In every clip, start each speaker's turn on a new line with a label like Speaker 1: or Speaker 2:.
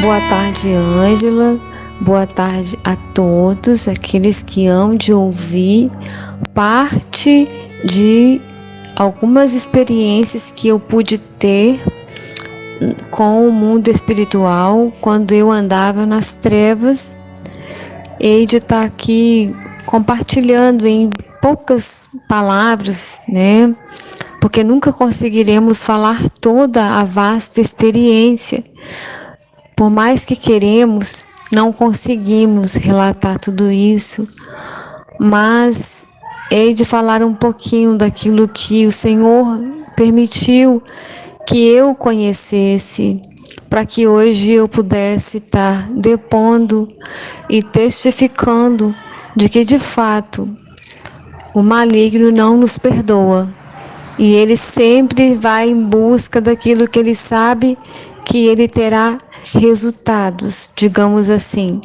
Speaker 1: Boa tarde, Ângela. Boa tarde a todos aqueles que hão de ouvir parte de algumas experiências que eu pude ter com o mundo espiritual quando eu andava nas trevas. Hei de estar aqui compartilhando em poucas palavras, né? Porque nunca conseguiremos falar toda a vasta experiência. Por mais que queremos, não conseguimos relatar tudo isso, mas hei de falar um pouquinho daquilo que o Senhor permitiu que eu conhecesse, para que hoje eu pudesse estar depondo e testificando de que, de fato, o maligno não nos perdoa. E ele sempre vai em busca daquilo que ele sabe que ele terá resultados, digamos assim.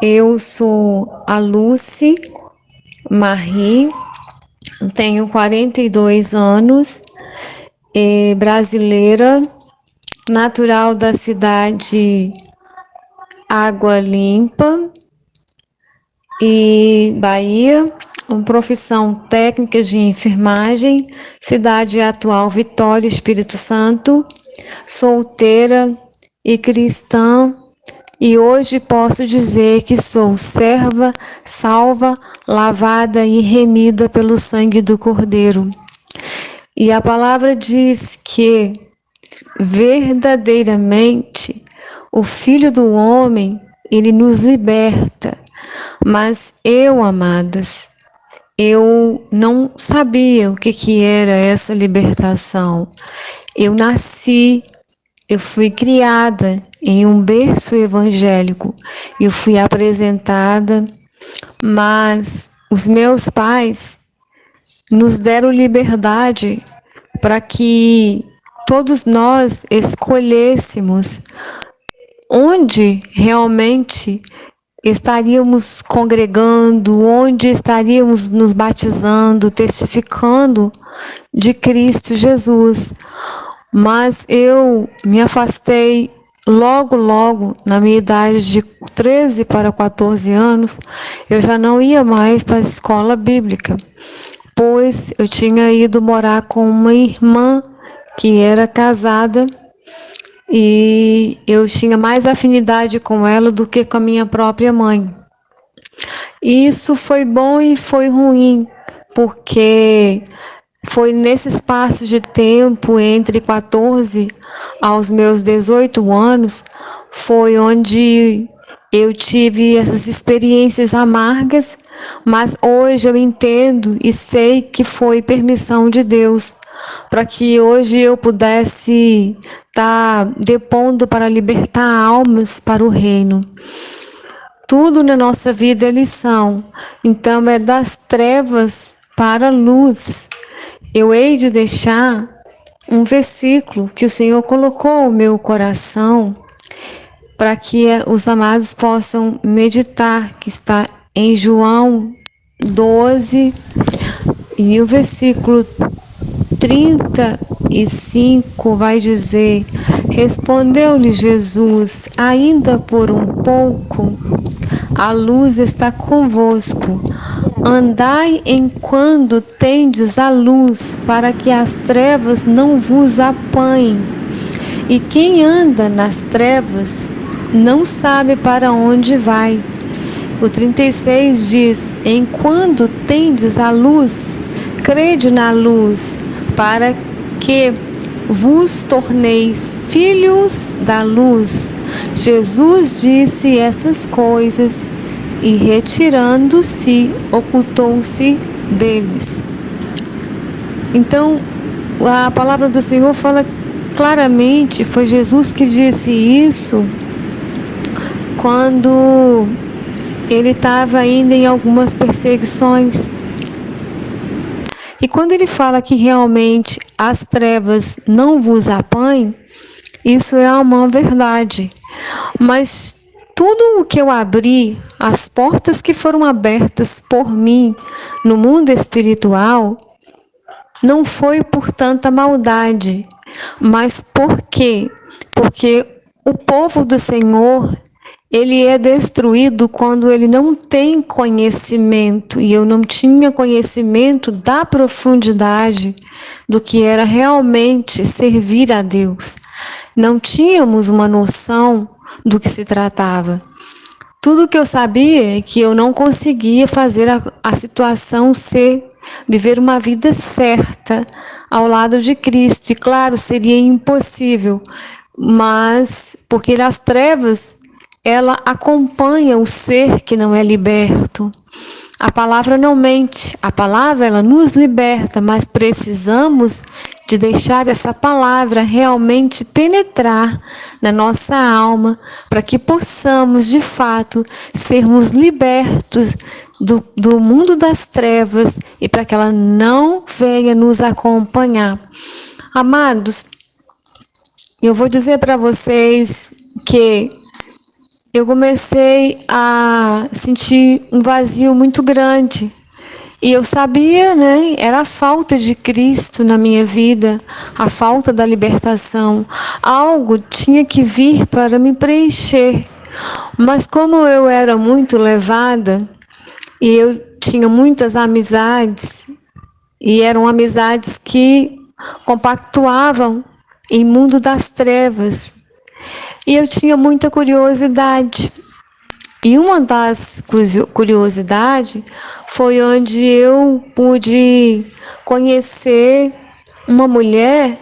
Speaker 1: Eu sou a Lucy Marie, tenho 42 anos, brasileira, natural da cidade Água Limpa e Bahia, profissão técnica de enfermagem, cidade atual Vitória, Espírito Santo, solteira e cristã, e hoje posso dizer que sou serva, salva, lavada e remida pelo sangue do Cordeiro. E a palavra diz que verdadeiramente o Filho do Homem, ele nos liberta. Mas eu, amadas, eu não sabia o que era essa libertação. Eu nasci, eu fui criada em um berço evangélico, eu fui apresentada, mas os meus pais nos deram liberdade para que todos nós escolhêssemos onde realmente estaríamos congregando, onde estaríamos nos batizando, testificando de Cristo Jesus. Mas eu me afastei logo, na minha idade de 13 para 14 anos, eu já não ia mais para a escola bíblica, pois eu tinha ido morar com uma irmã que era casada e eu tinha mais afinidade com ela do que com a minha própria mãe. Isso foi bom e foi ruim, porque foi nesse espaço de tempo, entre 14 aos meus 18 anos, foi onde eu tive essas experiências amargas, mas hoje eu entendo e sei que foi permissão de Deus, para que hoje eu pudesse estar depondo para libertar almas para o reino. Tudo na nossa vida é lição, então é das trevas para a luz. Eu hei de deixar um versículo que o Senhor colocou no meu coração para que os amados possam meditar, que está em João 12, e o versículo 35 vai dizer: respondeu-lhe Jesus, ainda por um pouco, a luz está convosco. Andai enquanto tendes a luz, para que as trevas não vos apanhem. E quem anda nas trevas não sabe para onde vai. O 36 diz: enquanto tendes a luz, crede na luz, para que vos torneis filhos da luz. Jesus disse essas coisas e, retirando-se, ocultou-se deles. Então, a palavra do Senhor fala claramente, foi Jesus que disse isso quando ele estava ainda em algumas perseguições. E quando ele fala que realmente as trevas não vos apanhem, isso é uma verdade. Mas tudo o que eu abri, as portas que foram abertas por mim no mundo espiritual, não foi por tanta maldade, mas por quê? Porque o povo do Senhor, ele é destruído quando ele não tem conhecimento, e eu não tinha conhecimento da profundidade do que era realmente servir a Deus. Não tínhamos uma noção do que se tratava. Tudo que eu sabia é que eu não conseguia fazer a situação viver uma vida certa ao lado de Cristo. E claro, seria impossível, mas porque as trevas, ela acompanha o ser que não é liberto. A palavra não mente, a palavra ela nos liberta, mas precisamos de deixar essa palavra realmente penetrar na nossa alma, para que possamos de fato sermos libertos do mundo das trevas e para que ela não venha nos acompanhar. Amados, eu vou dizer para vocês que eu comecei a sentir um vazio muito grande. E eu sabia, né? Era a falta de Cristo na minha vida, a falta da libertação. Algo tinha que vir para me preencher. Mas como eu era muito levada, e eu tinha muitas amizades, e eram amizades que compactuavam em mundo das trevas, e eu tinha muita curiosidade. E uma das curiosidades foi onde eu pude conhecer uma mulher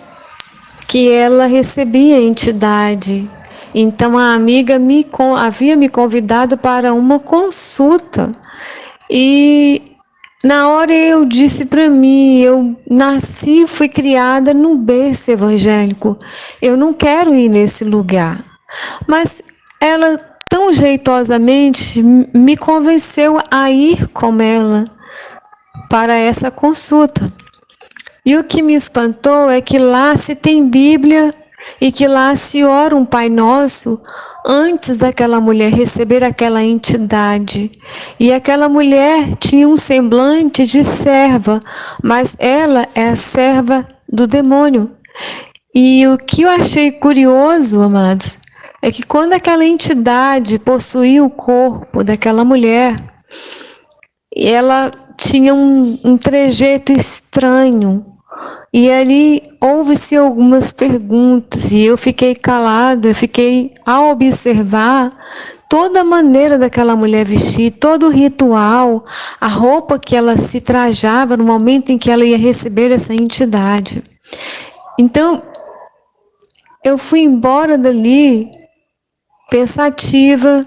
Speaker 1: que ela recebia entidade. Então a amiga havia me convidado para uma consulta. E na hora eu disse para mim, eu nasci, fui criada no berço evangélico. Eu não quero ir nesse lugar. Mas ela tão jeitosamente me convenceu a ir com ela para essa consulta. E o que me espantou é que lá se tem Bíblia e que lá se ora um Pai Nosso antes daquela mulher receber aquela entidade. E aquela mulher tinha um semblante de serva, mas ela é a serva do demônio. E o que eu achei curioso, amados, é que quando aquela entidade possuía o corpo daquela mulher, ela tinha um trejeito estranho. E ali houve-se algumas perguntas e eu fiquei calada, fiquei a observar toda a maneira daquela mulher vestir, todo o ritual, a roupa que ela se trajava no momento em que ela ia receber essa entidade. Então, eu fui embora dali pensativa,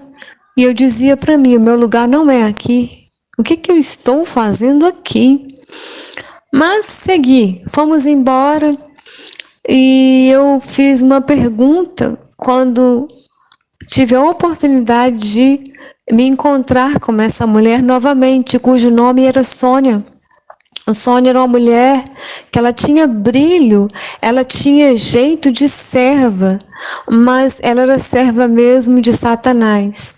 Speaker 1: e eu dizia para mim, o meu lugar não é aqui. O que eu estou fazendo aqui? Mas segui, fomos embora, e eu fiz uma pergunta quando tive a oportunidade de me encontrar com essa mulher novamente, cujo nome era Sônia. A Sônia era uma mulher que ela tinha brilho, ela tinha jeito de serva, mas ela era serva mesmo de Satanás.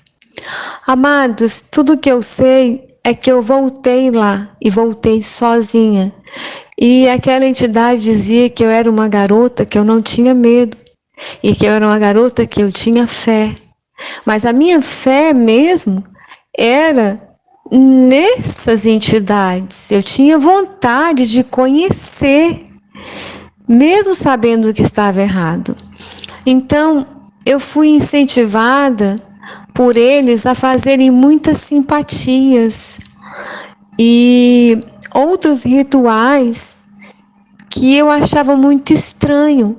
Speaker 1: Amados, tudo que eu sei é que eu voltei lá e voltei sozinha. E aquela entidade dizia que eu era uma garota que eu não tinha medo e que eu era uma garota que eu tinha fé. Mas a minha fé mesmo era nessas entidades. Eu tinha vontade de conhecer, mesmo sabendo que estava errado. Então, eu fui incentivada por eles a fazerem muitas simpatias e outros rituais que eu achava muito estranho.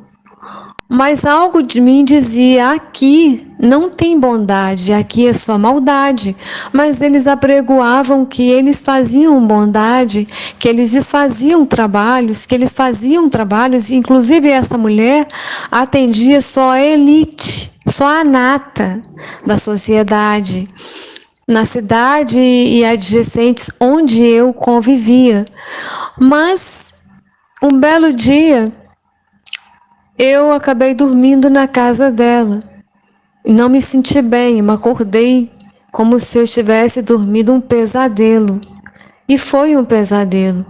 Speaker 1: Mas algo de mim dizia, aqui não tem bondade, aqui é só maldade. Mas eles apregoavam que eles faziam bondade, que eles desfaziam trabalhos, inclusive essa mulher atendia só a elite, só a nata da sociedade, na cidade e adjacentes onde eu convivia. Mas um belo dia, eu acabei dormindo na casa dela. Não me senti bem, me acordei como se eu tivesse dormido um pesadelo. E foi um pesadelo.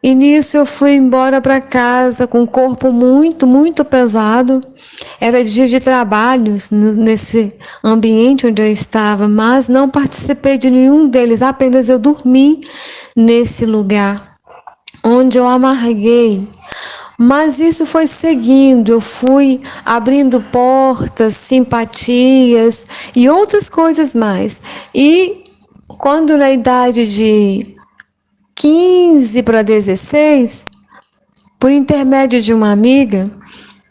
Speaker 1: E nisso eu fui embora para casa com o corpo muito, muito pesado. Era dia de trabalhos nesse ambiente onde eu estava, mas não participei de nenhum deles, apenas eu dormi nesse lugar onde eu amarguei. Mas isso foi seguindo, eu fui abrindo portas, simpatias e outras coisas mais. E quando na idade de 15 para 16, por intermédio de uma amiga,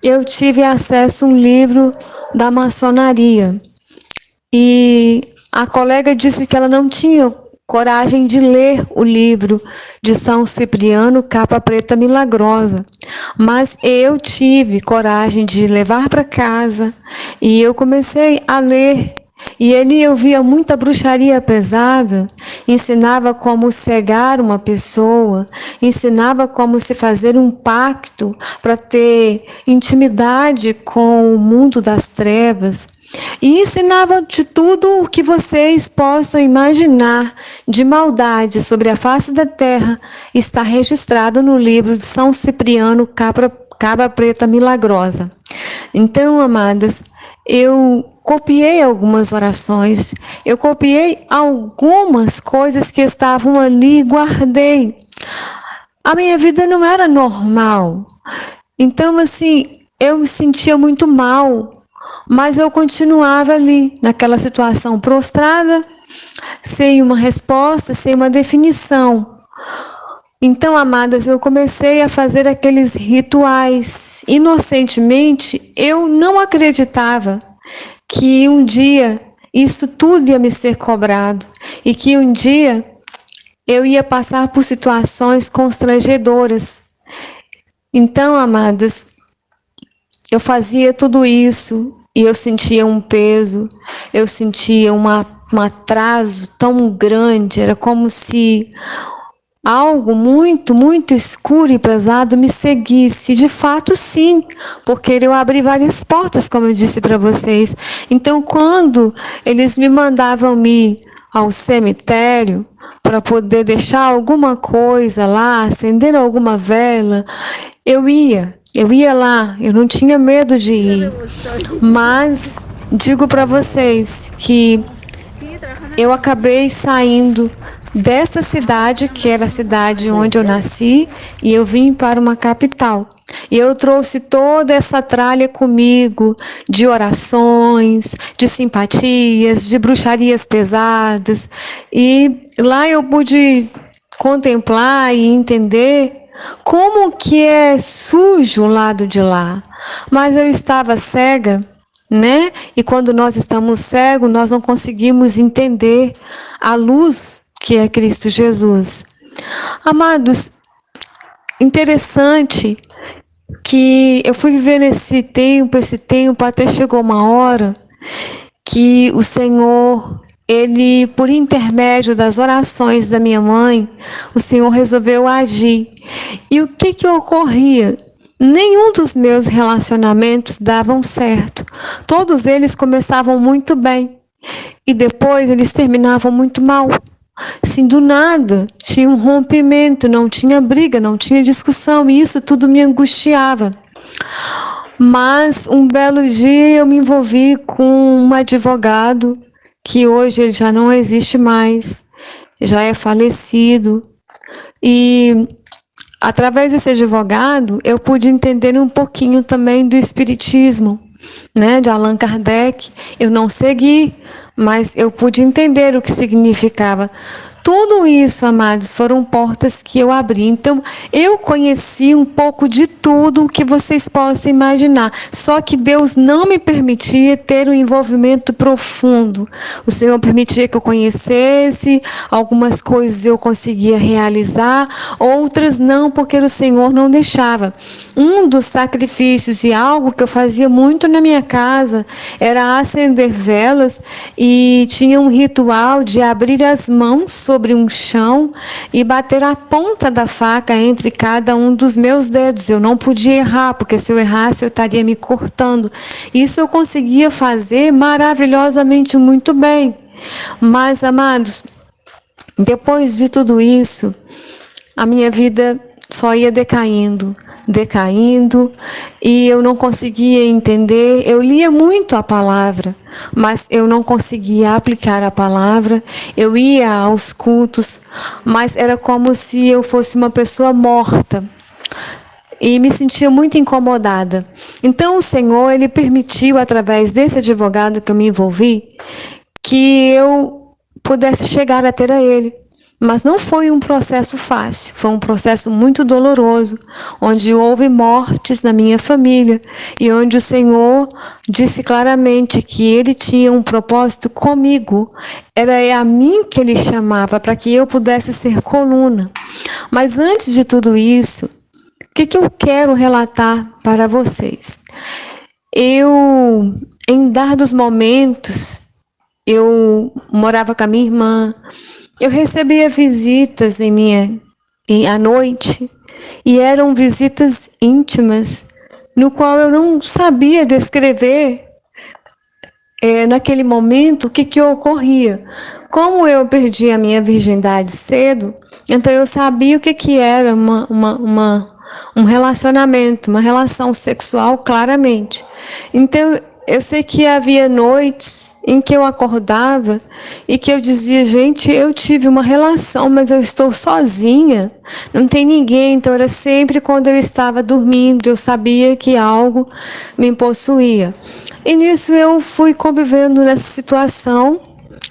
Speaker 1: eu tive acesso a um livro da maçonaria. E a colega disse que ela não tinha coragem de ler o livro de São Cipriano, Capa Preta Milagrosa. Mas eu tive coragem de levar para casa e eu comecei a ler. E ali eu via muita bruxaria pesada, ensinava como cegar uma pessoa, ensinava como se fazer um pacto para ter intimidade com o mundo das trevas. E ensinava de tudo o que vocês possam imaginar de maldade sobre a face da terra, está registrado no livro de São Cipriano, Capa Preta Milagrosa. Então, amadas, eu copiei algumas orações, eu copiei algumas coisas que estavam ali e guardei. A minha vida não era normal. Então, assim, eu me sentia muito mal, mas eu continuava ali, naquela situação prostrada, sem uma resposta, sem uma definição. Então, amadas, eu comecei a fazer aqueles rituais. Inocentemente, eu não acreditava que um dia isso tudo ia me ser cobrado e que um dia eu ia passar por situações constrangedoras. Então, amadas, eu fazia tudo isso e eu sentia um peso, eu sentia um atraso tão grande, era como se algo muito, muito escuro e pesado me seguisse. De fato, sim, porque eu abri várias portas, como eu disse para vocês. Então, quando eles me mandavam ir ao cemitério para poder deixar alguma coisa lá, acender alguma vela, eu ia lá, eu não tinha medo de ir. Mas digo para vocês que eu acabei saindo dessa cidade, que era a cidade onde eu nasci, e eu vim para uma capital. E eu trouxe toda essa tralha comigo, de orações, de simpatias, de bruxarias pesadas. E lá eu pude contemplar e entender como que é sujo o lado de lá. Mas eu estava cega, né? E quando nós estamos cegos, nós não conseguimos entender a luz que é Cristo Jesus. Amados, interessante que eu fui viver esse tempo, até chegou uma hora que o Senhor, Ele, por intermédio das orações da minha mãe, o Senhor resolveu agir. E o que ocorria? Nenhum dos meus relacionamentos davam certo. Todos eles começavam muito bem e depois eles terminavam muito mal. Assim, do nada, tinha um rompimento, não tinha briga, não tinha discussão, e isso tudo me angustiava. Mas um belo dia eu me envolvi com um advogado, que hoje ele já não existe mais, já é falecido, e através desse advogado eu pude entender um pouquinho também do espiritismo, né, de Allan Kardec. Eu não segui, mas eu pude entender o que significava. Tudo isso, amados, foram portas que eu abri. Então, eu conheci um pouco de tudo o que vocês possam imaginar. Só que Deus não me permitia ter um envolvimento profundo. O Senhor permitia que eu conhecesse, algumas coisas eu conseguia realizar, outras não, porque o Senhor não deixava. Um dos sacrifícios e algo que eu fazia muito na minha casa era acender velas, e tinha um ritual de abrir as mãos sobre um chão e bater a ponta da faca entre cada um dos meus dedos. Eu não podia errar, porque se eu errasse eu estaria me cortando. Isso eu conseguia fazer maravilhosamente muito bem. Mas, amados, depois de tudo isso, a minha vida só ia decaindo, decaindo, e eu não conseguia entender. Eu lia muito a palavra, mas eu não conseguia aplicar a palavra. Eu ia aos cultos, mas era como se eu fosse uma pessoa morta. E me sentia muito incomodada. Então o Senhor, Ele permitiu, através desse advogado que eu me envolvi, que eu pudesse chegar a ter a Ele. Mas não foi um processo fácil, foi um processo muito doloroso, onde houve mortes na minha família e onde o Senhor disse claramente que Ele tinha um propósito comigo. Era a mim que Ele chamava para que eu pudesse ser coluna. Mas antes de tudo isso, o que eu quero relatar para vocês? Eu, em dados momentos, eu morava com a minha irmã, eu recebia visitas à noite, e eram visitas íntimas, no qual eu não sabia descrever naquele momento o que ocorria. Como eu perdi a minha virgindade cedo, então eu sabia o que era um relacionamento, uma relação sexual claramente. Então eu sei que havia noites em que eu acordava e que eu dizia, gente, eu tive uma relação, mas eu estou sozinha, não tem ninguém. Então era sempre quando eu estava dormindo, eu sabia que algo me possuía. E nisso eu fui convivendo nessa situação,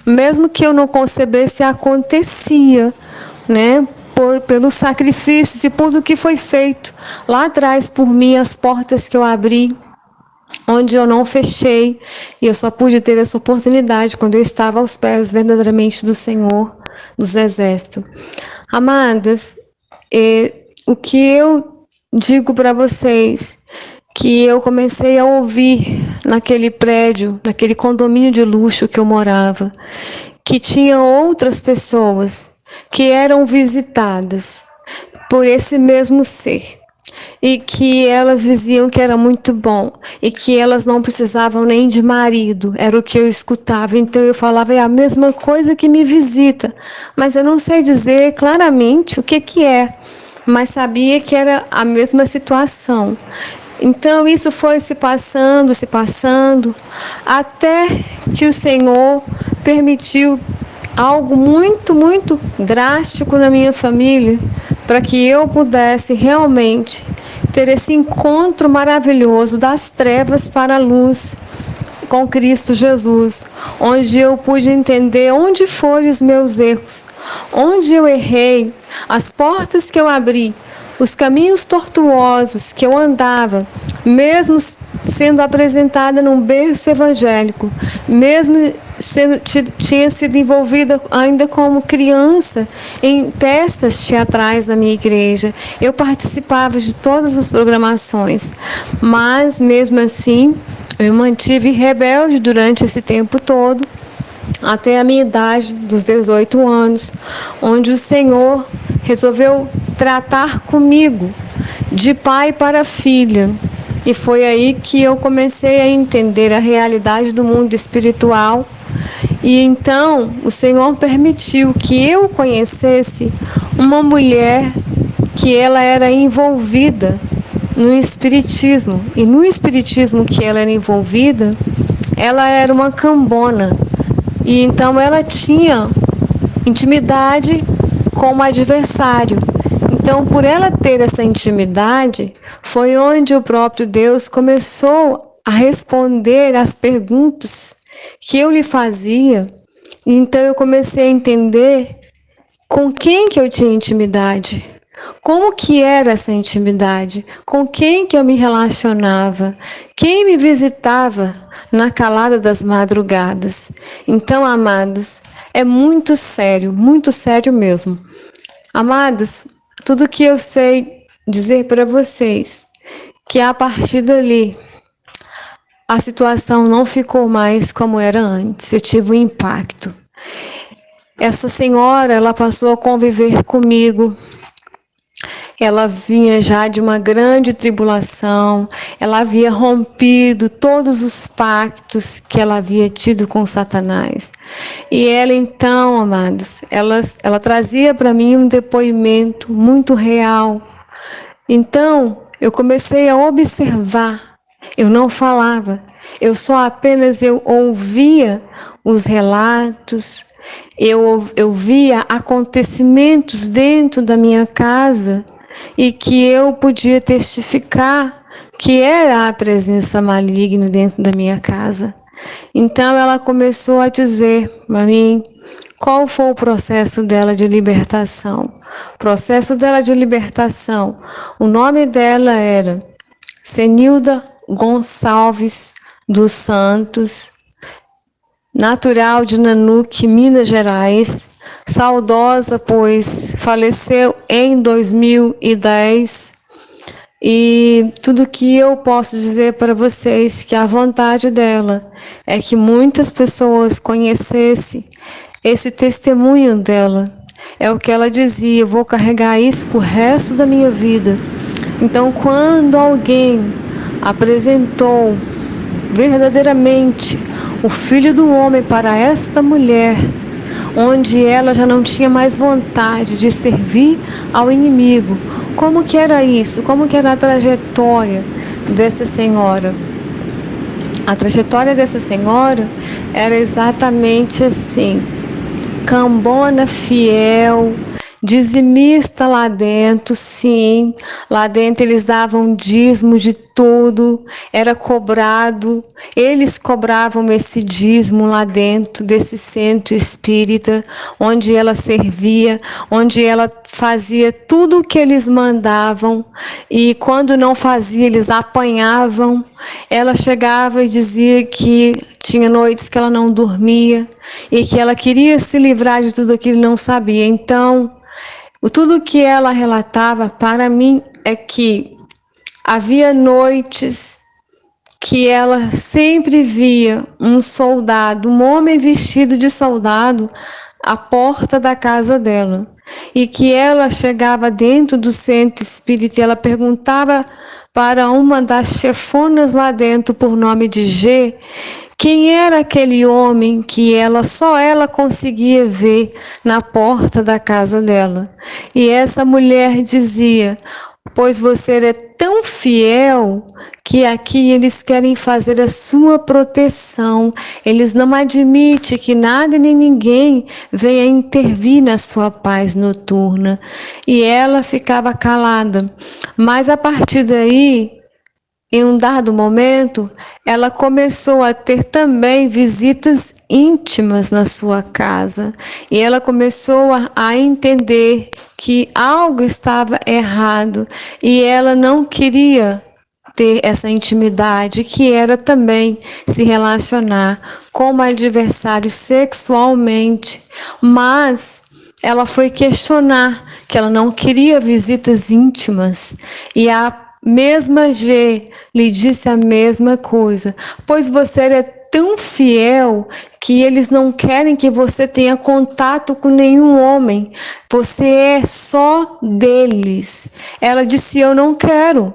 Speaker 1: mesmo que eu não concebesse, acontecia, né? Pelos sacrifícios e por tudo que foi feito lá atrás por mim, as portas que eu abri, onde eu não fechei, e eu só pude ter essa oportunidade quando eu estava aos pés verdadeiramente do Senhor dos Exércitos. Amadas, o que eu digo para vocês, que eu comecei a ouvir naquele prédio, naquele condomínio de luxo que eu morava, que tinha outras pessoas que eram visitadas por esse mesmo ser, e que elas diziam que era muito bom e que elas não precisavam nem de marido, era o que eu escutava. Então eu falava, é a mesma coisa que me visita, mas eu não sei dizer claramente o que é, mas sabia que era a mesma situação. Então isso foi se passando, até que o Senhor permitiu algo muito, muito drástico na minha família, para que eu pudesse realmente ter esse encontro maravilhoso das trevas para a luz com Cristo Jesus, onde eu pude entender onde foram os meus erros, onde eu errei, as portas que eu abri, os caminhos tortuosos que eu andava, mesmo sendo apresentada num berço evangélico, mesmo tinha sido envolvida ainda como criança em peças teatrais da minha igreja. Eu participava de todas as programações, mas mesmo assim eu me mantive rebelde durante esse tempo todo, até a minha idade dos 18 anos, onde o Senhor resolveu tratar comigo de pai para filha. E foi aí que eu comecei a entender a realidade do mundo espiritual. E então o Senhor permitiu que eu conhecesse uma mulher que ela era envolvida no espiritismo. E no espiritismo que ela era envolvida, ela era uma cambona. E então ela tinha intimidade com o adversário. Então, por ela ter essa intimidade, foi onde o próprio Deus começou a responder às perguntas que eu lhe fazia. Então eu comecei a entender com quem que eu tinha intimidade, como que era essa intimidade, com quem que eu me relacionava, quem me visitava na calada das madrugadas. Então, amados, é muito sério mesmo. Amados, tudo que eu sei dizer para vocês, que a partir dali, a situação não ficou mais como era antes. Eu tive um impacto. Essa senhora, ela passou a conviver comigo. Ela vinha já de uma grande tribulação. Ela havia rompido todos os pactos que ela havia tido com Satanás. E ela então, amados, ela trazia para mim um depoimento muito real, Então, eu comecei a observar. Eu não falava, eu só apenas eu ouvia os relatos, eu via acontecimentos dentro da minha casa e que eu podia testificar que era a presença maligna dentro da minha casa. Então ela começou a dizer para mim qual foi o processo dela de libertação. O processo dela de libertação, o nome dela era Zenilda Gonçalves dos Santos, natural de Nanuque, Minas Gerais, saudosa, pois faleceu em 2010. E tudo que eu posso dizer para vocês que a vontade dela é que muitas pessoas conhecessem esse testemunho dela. É o que ela dizia, eu vou carregar isso pro resto da minha vida. Então, quando alguém apresentou verdadeiramente o Filho do Homem para esta mulher, onde ela já não tinha mais vontade de servir ao inimigo, como que era isso? Como que era a trajetória dessa senhora? A trajetória dessa senhora era exatamente assim: cambona fiel, dizimista lá dentro, sim. Lá dentro eles davam dízimo de tudo, era cobrado. Eles cobravam esse dízimo lá dentro desse centro espírita, onde ela servia, onde ela fazia tudo o que eles mandavam. E quando não fazia, eles apanhavam. Ela chegava e dizia que tinha noites que ela não dormia e que ela queria se livrar de tudo aquilo e não sabia. Então, tudo que ela relatava para mim é que havia noites que ela sempre via um soldado, um homem vestido de soldado, à porta da casa dela. E que ela chegava dentro do centro espírita e ela perguntava para uma das chefonas lá dentro, por nome de G, quem era aquele homem que só ela conseguia ver na porta da casa dela. E essa mulher dizia: pois você é tão fiel que aqui eles querem fazer a sua proteção. Eles não admitem que nada nem ninguém venha intervir na sua paz noturna. E ela ficava calada. Mas a partir daí, em um dado momento, ela começou a ter também visitas íntimas na sua casa. E ela começou a entender que algo estava errado. E ela não queria ter essa intimidade, que era também se relacionar com o adversário sexualmente. Mas ela foi questionar que ela não queria visitas íntimas. E a mesma G lhe disse a mesma coisa, pois você é tão fiel que eles não querem que você tenha contato com nenhum homem, você é só deles. Ela disse: eu não quero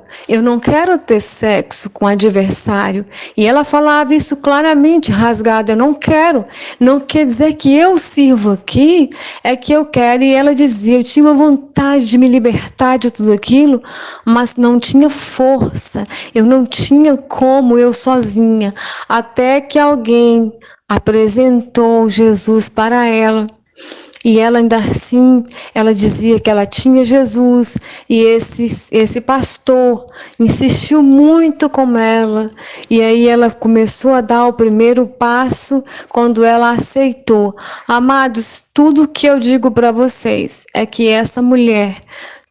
Speaker 1: ter sexo com o adversário. E ela falava isso claramente, rasgada: eu não quero, não quer dizer que eu sirvo aqui, é que eu quero. E ela dizia: eu tinha uma vontade de me libertar de tudo aquilo, mas não tinha força, eu não tinha como, eu sozinha, até que alguém apresentou Jesus para ela. E ela ainda assim, ela dizia que ela tinha Jesus. E esse pastor insistiu muito com ela. E aí ela começou a dar o primeiro passo quando ela aceitou. Amados, tudo que eu digo para vocês é que essa mulher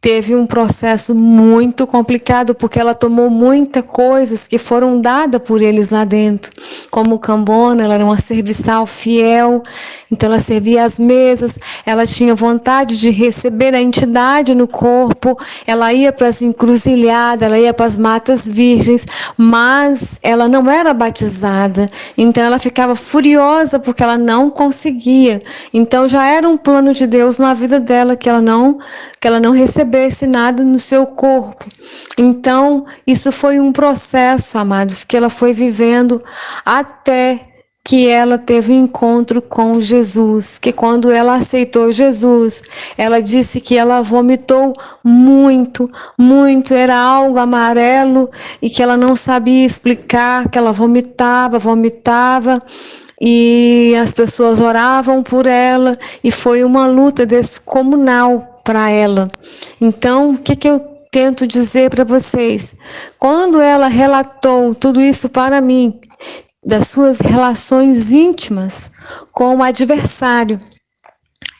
Speaker 1: teve um processo muito complicado, porque ela tomou muitas coisas que foram dadas por eles lá dentro. Como cambona, ela era uma serviçal fiel, então ela servia as mesas, ela tinha vontade de receber a entidade no corpo, ela ia para as encruzilhadas, ela ia para as matas virgens, mas ela não era batizada, então ela ficava furiosa porque ela não conseguia. Então já era um plano de Deus na vida dela, que ela não recebesse nada no seu corpo. Então, isso foi um processo, amados, que ela foi vivendo até que ela teve um encontro com Jesus, que quando ela aceitou Jesus, ela disse que ela vomitou muito, muito, era algo amarelo e que ela não sabia explicar, que ela vomitava, e as pessoas oravam por ela e foi uma luta descomunal para ela. Então, o que eu tento dizer para vocês? Quando ela relatou tudo isso para mim, das suas relações íntimas com o adversário,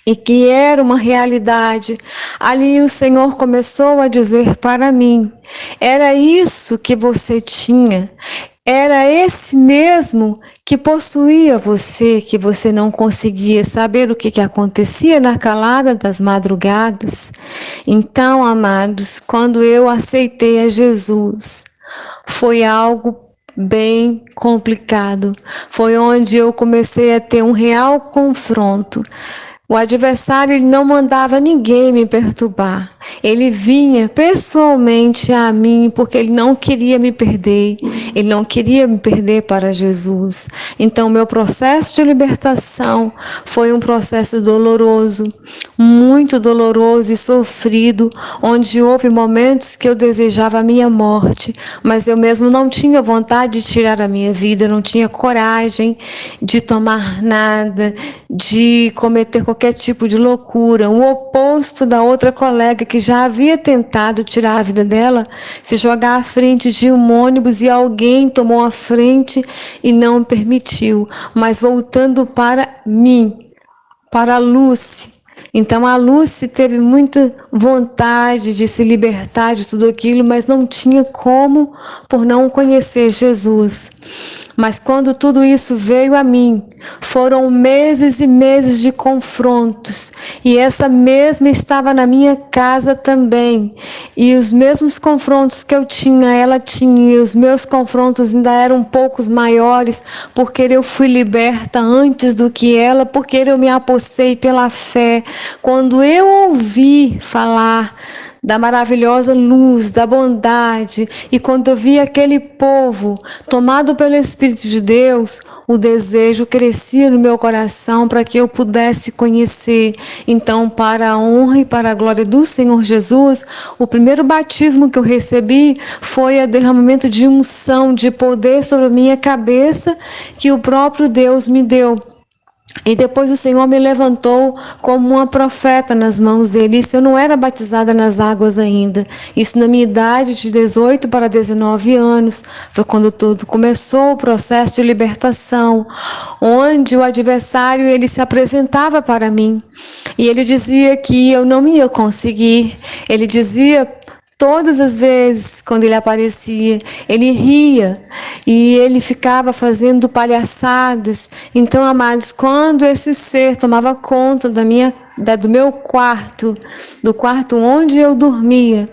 Speaker 1: e que era uma realidade, ali o Senhor começou a dizer para mim: era isso que você tinha, era esse mesmo que possuía você, que você não conseguia saber o que acontecia na calada das madrugadas. Então, amados, quando eu aceitei a Jesus, foi algo bem complicado. Foi onde eu comecei a ter um real confronto. O adversário, ele não mandava ninguém me perturbar. Ele vinha pessoalmente a mim porque ele não queria me perder. Ele não queria me perder para Jesus. Então, meu processo de libertação foi um processo doloroso, muito doloroso e sofrido, onde houve momentos que eu desejava a minha morte, mas eu mesmo não tinha vontade de tirar a minha vida, não tinha coragem de tomar nada, de cometer qualquer tipo de loucura. O oposto da outra colega que já havia tentado tirar a vida dela, se jogar à frente de um ônibus e alguém tomou a frente e não permitiu. Mas voltando para mim, para a Lúcia. Então a Lúcia teve muita vontade de se libertar de tudo aquilo, mas não tinha como por não conhecer Jesus. Mas quando tudo isso veio a mim, foram meses e meses de confrontos. E essa mesma estava na minha casa também. E os mesmos confrontos que eu tinha, ela tinha. E os meus confrontos ainda eram um poucos maiores, porque eu fui liberta antes do que ela, porque eu me apossei pela fé. Quando eu ouvi falar da maravilhosa luz, da bondade, e quando eu vi aquele povo tomado pelo Espírito de Deus, o desejo crescia no meu coração para que eu pudesse conhecer. Então, para a honra e para a glória do Senhor Jesus, o primeiro batismo que eu recebi foi o derramamento de unção, de poder sobre a minha cabeça, que o próprio Deus me deu. E depois o Senhor me levantou como uma profeta nas mãos dele. Isso eu não era batizada nas águas ainda. Isso na minha idade de 18 para 19 anos. Foi quando tudo começou o processo de libertação. Onde o adversário, ele se apresentava para mim. E ele dizia que eu não ia conseguir. Ele dizia... Todas as vezes, quando ele aparecia, ele ria e ele ficava fazendo palhaçadas. Então, amados, quando esse ser tomava conta do meu quarto, do quarto onde eu dormia,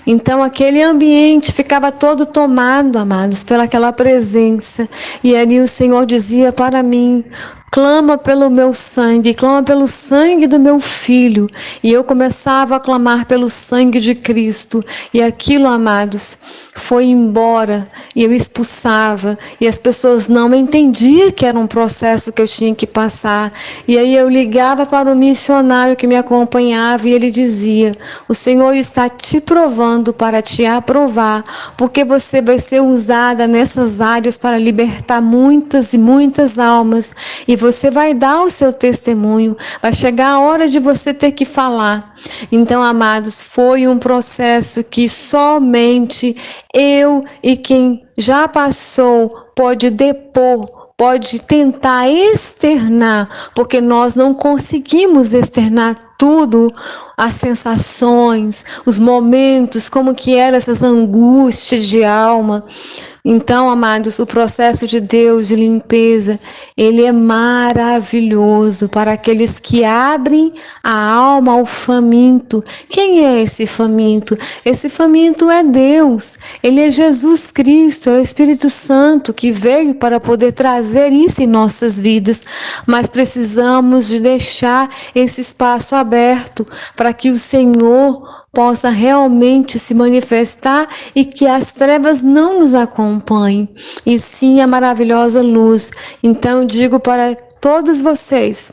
Speaker 1: então aquele ambiente ficava todo tomado, amados, pelaquela presença. E ali o Senhor dizia para mim: clama pelo meu sangue, clama pelo sangue do meu filho. E eu começava a clamar pelo sangue de Cristo. E aquilo, amados, foi embora. E eu expulsava. E as pessoas não entendiam que era um processo que eu tinha que passar. E aí eu ligava para o missionário que me acompanhava e ele dizia: o Senhor está te provando para te aprovar, porque você vai ser usada nessas áreas para libertar muitas e muitas almas. E você vai dar o seu testemunho, vai chegar a hora de você ter que falar. Então, amados, foi um processo que somente eu e quem já passou pode depor, pode tentar externar, porque nós não conseguimos externar tudo, as sensações, os momentos, como que eram essas angústias de alma. Então, amados, o processo de Deus de limpeza, ele é maravilhoso para aqueles que abrem a alma ao faminto. Quem é esse faminto? Esse faminto é Deus. Ele é Jesus Cristo, é o Espírito Santo que veio para poder trazer isso em nossas vidas. Mas precisamos de deixar esse espaço aberto para que o Senhor possa realmente se manifestar e que as trevas não nos acompanhem, e sim a maravilhosa luz. Então digo para todos vocês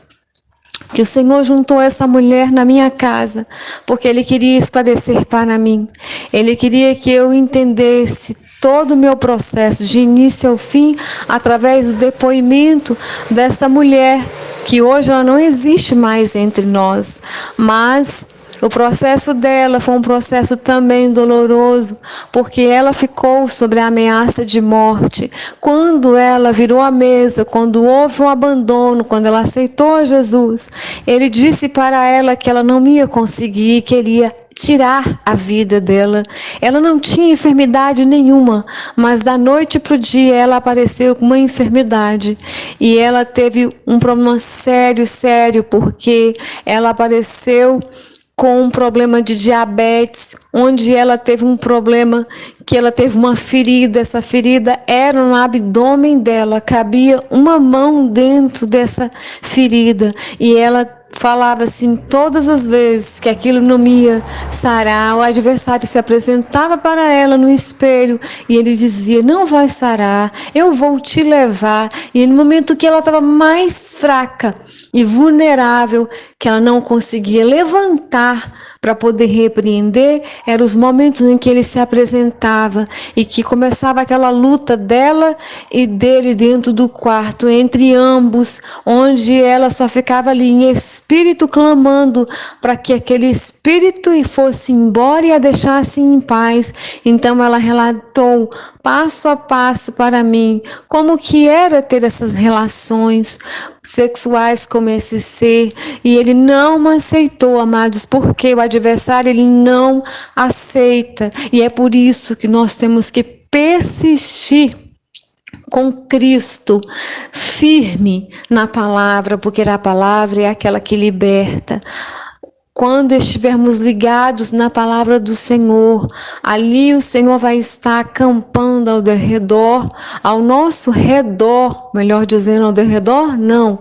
Speaker 1: que o Senhor juntou essa mulher na minha casa, porque Ele queria esclarecer para mim. Ele queria que eu entendesse todo o meu processo, de início ao fim, através do depoimento dessa mulher, que hoje ela não existe mais entre nós, mas o processo dela foi um processo também doloroso, porque ela ficou sob a ameaça de morte. Quando ela virou a mesa, quando houve um abandono, quando ela aceitou Jesus, Ele disse para ela que ela não ia conseguir, que Ele ia tirar a vida dela. Ela não tinha enfermidade nenhuma, mas da noite para o dia ela apareceu com uma enfermidade. E ela teve um problema sério, porque ela apareceu com um problema de diabetes, onde ela teve um problema que ela teve uma ferida. Essa ferida era no abdômen dela, cabia uma mão dentro dessa ferida, e ela falava assim todas as vezes que aquilo não ia sarar. O adversário se apresentava para ela no espelho e ele dizia: não vai sarar, eu vou te levar. E no momento que ela estava mais fraca e vulnerável, que ela não conseguia levantar para poder repreender, eram os momentos em que ele se apresentava e que começava aquela luta dela e dele dentro do quarto, entre ambos, onde ela só ficava ali em espírito clamando para que aquele espírito fosse embora e a deixasse em paz. Então ela relatou passo a passo para mim como que era ter essas relações sexuais com esse ser, e ele não aceitou, amados, porque o adversário ele não aceita, e é por isso que nós temos que persistir com Cristo, firme na palavra, porque a palavra é aquela que liberta. Quando estivermos ligados na palavra do Senhor, ali o Senhor vai estar acampando ao redor, ao nosso redor, melhor dizendo, ao redor, não,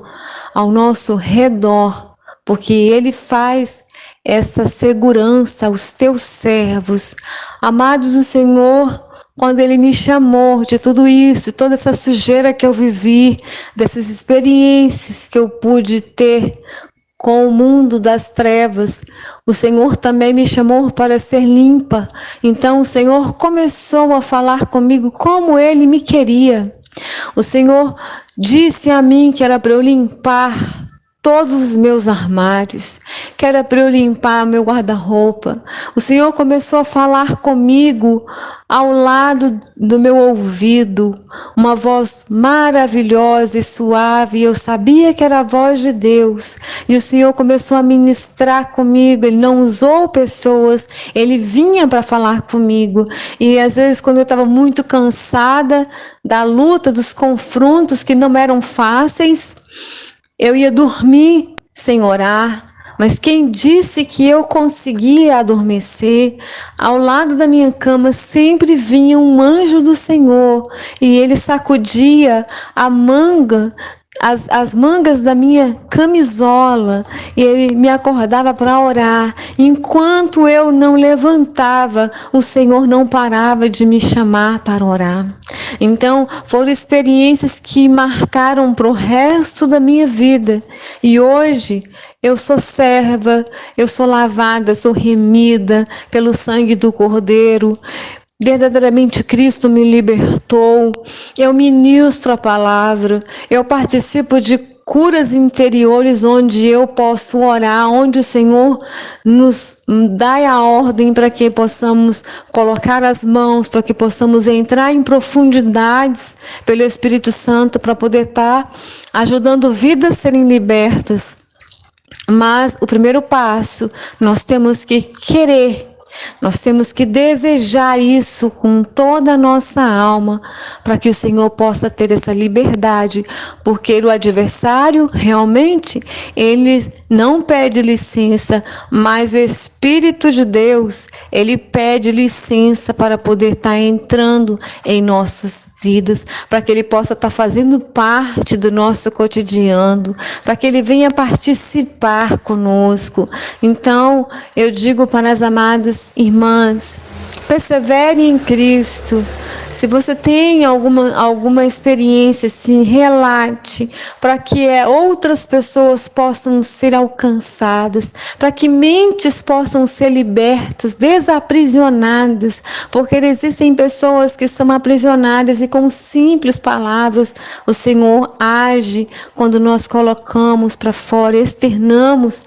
Speaker 1: ao nosso redor, porque Ele faz essa segurança aos teus servos. Amados do Senhor, quando Ele me chamou de tudo isso, toda essa sujeira que eu vivi, dessas experiências que eu pude ter com o mundo das trevas, o Senhor também me chamou para ser limpa. Então o Senhor começou a falar comigo como Ele me queria. O Senhor disse a mim que era para eu limpar todos os meus armários, que era para eu limpar meu guarda-roupa. O Senhor começou a falar comigo ao lado do meu ouvido, uma voz maravilhosa e suave. Eu sabia que era a voz de Deus, e o Senhor começou a ministrar comigo. Ele não usou pessoas, Ele vinha para falar comigo. E às vezes, quando eu estava muito cansada da luta, dos confrontos que não eram fáceis, eu ia dormir sem orar, mas quem disse que eu conseguia adormecer? Ao lado da minha cama sempre vinha um anjo do Senhor, e ele sacudia a manga, as mangas da minha camisola, e ele me acordava para orar. Enquanto eu não levantava, o Senhor não parava de me chamar para orar. Então, foram experiências que marcaram para o resto da minha vida. E hoje, eu sou serva, eu sou lavada, sou remida pelo sangue do Cordeiro. Verdadeiramente Cristo me libertou. Eu ministro a palavra, eu participo de curas interiores onde eu posso orar, onde o Senhor nos dá a ordem para que possamos colocar as mãos, para que possamos entrar em profundidades pelo Espírito Santo, para poder estar ajudando vidas a serem libertas. Mas o primeiro passo, nós temos que querer Nós temos que desejar isso com toda a nossa alma, para que o Senhor possa ter essa liberdade, porque o adversário realmente, ele não pede licença, mas o Espírito de Deus, ele pede licença para poder estar entrando em nossas vidas, para que ele possa estar fazendo parte do nosso cotidiano, para que ele venha participar conosco. Então, eu digo para as amadas irmãs, persevere em Cristo. Se você tem alguma experiência, se relate, para que outras pessoas possam ser alcançadas, para que mentes possam ser libertas, desaprisionadas, porque existem pessoas que são aprisionadas e com simples palavras o Senhor age quando nós colocamos para fora, externamos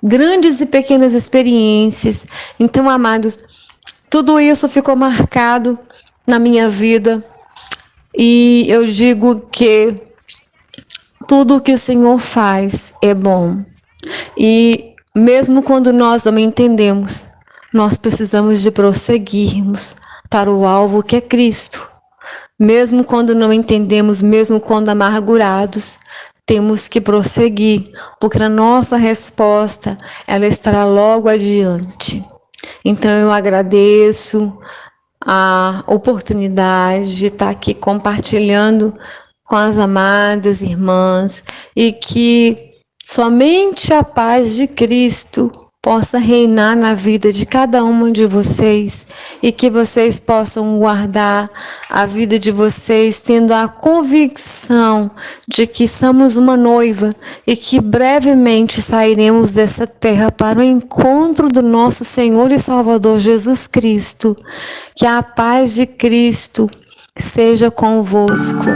Speaker 1: grandes e pequenas experiências. Então, amados, tudo isso ficou marcado na minha vida, e eu digo que tudo que o Senhor faz é bom, e mesmo quando nós não entendemos, nós precisamos de prosseguirmos para o alvo que é Cristo. Mesmo quando não entendemos, mesmo quando amargurados, temos que prosseguir, porque a nossa resposta, ela estará logo adiante. Então eu agradeço a oportunidade de estar aqui compartilhando com as amadas irmãs, e que somente a paz de Cristo possa reinar na vida de cada uma de vocês, e que vocês possam guardar a vida de vocês tendo a convicção de que somos uma noiva e que brevemente sairemos dessa terra para o encontro do nosso Senhor e Salvador Jesus Cristo. Que a paz de Cristo seja convosco.